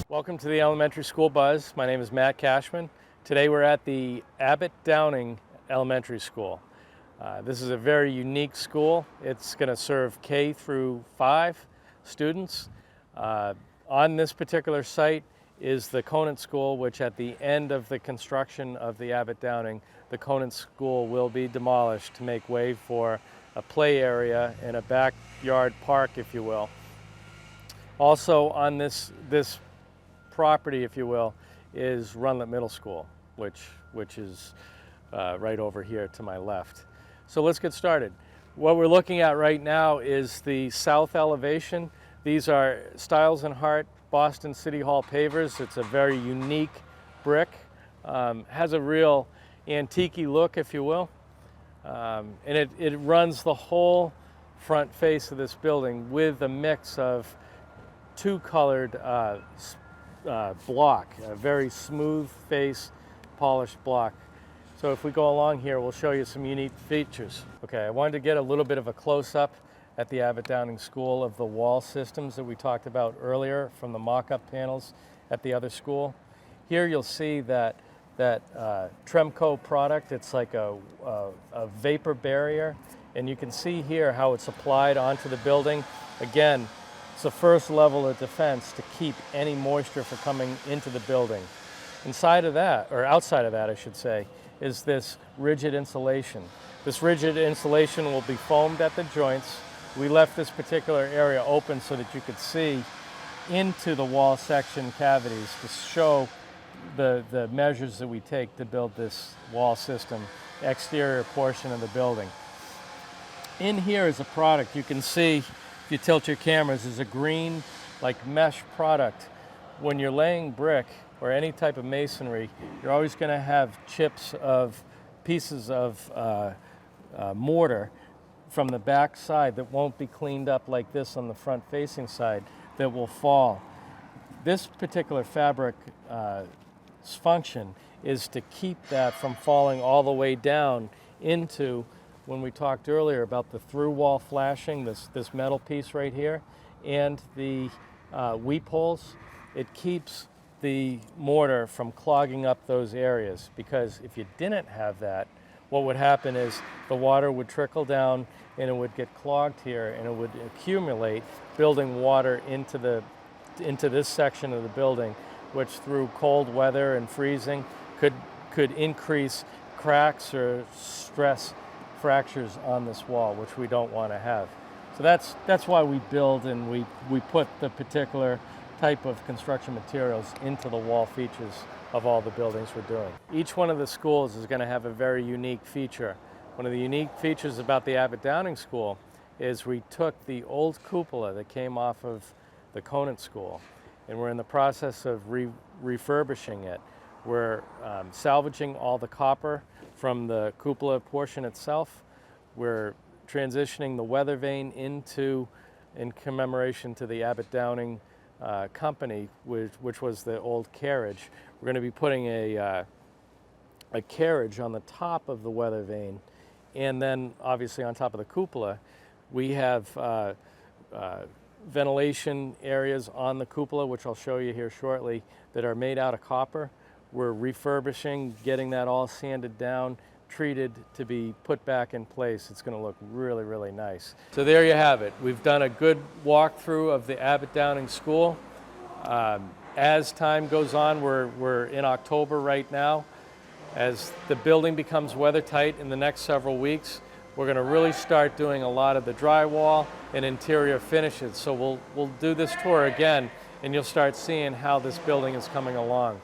Welcome to the Elementary School Buzz. My name is Matt Cashman. Today we're at the Abbot-Downing Elementary School. This is a very unique school. It's going to serve K through 5 students. On this particular site is the Conant School, which at the end of the construction of the Abbot-Downing, the Conant School will be demolished to make way for a play area and a backyard park, if you will. Also on this property, if you will, is Runlet Middle School, which is right over here to my left. So let's get started. What we're looking at right now is the south elevation. These are Stiles & Hart Boston City Hall pavers. It's a very unique brick. Has a real antique-y look, if you will. And it runs the whole front face of this building with a mix of two-colored block, a very smooth face, polished block. So if we go along here, we'll show you some unique features. Okay, I wanted to get a little bit of a close-up at the Abbot-Downing School of the wall systems that we talked about earlier from the mock-up panels at the other school. Here you'll see that Tremco product. It's like a vapor barrier, and you can see here how it's applied onto the building. Again, it's the first level of defense to keep any moisture from coming into the building. Inside of that, or outside of that, I should say, is this rigid insulation. This rigid insulation will be foamed at the joints. We left this particular area open so that you could see into the wall section cavities to show the measures that we take to build this wall system, exterior portion of the building. In here is a product you can see. If you tilt your cameras, is a green, like mesh product. When you're laying brick or any type of masonry, you're always going to have chips of pieces of mortar from the back side that won't be cleaned up like this on the front facing side that will fall. This particular fabric function is to keep that from falling all the way down into, when we talked earlier about the through wall flashing, this metal piece right here, and the weep holes, it keeps the mortar from clogging up those areas, because if you didn't have that, what would happen is the water would trickle down and it would get clogged here and it would accumulate, building water into this section of the building, which through cold weather and freezing could increase cracks or stress fractures on this wall, which we don't want to have. So that's why we build and we put the particular type of construction materials into the wall features of all the buildings we're doing. Each one of the schools is going to have a very unique feature. One of the unique features about the Abbot-Downing School is we took the old cupola that came off of the Conant School, and we're in the process of refurbishing it. We're salvaging all the copper from the cupola portion itself. We're transitioning the weather vane in commemoration to the Abbot-Downing company, which was the old carriage. We're going to be putting a carriage on the top of the weather vane, and then obviously on top of the cupola we have ventilation areas on the cupola, which I'll show you here shortly, that are made out of copper. We're refurbishing, getting that all sanded down, treated to be put back in place. It's going to look really, really nice. So there you have it. We've done a good walkthrough of the Abbot-Downing School. As time goes on, we're in October right now. As the building becomes weather tight in the next several weeks, we're going to really start doing a lot of the drywall and interior finishes. So we'll do this tour again, and you'll start seeing how this building is coming along.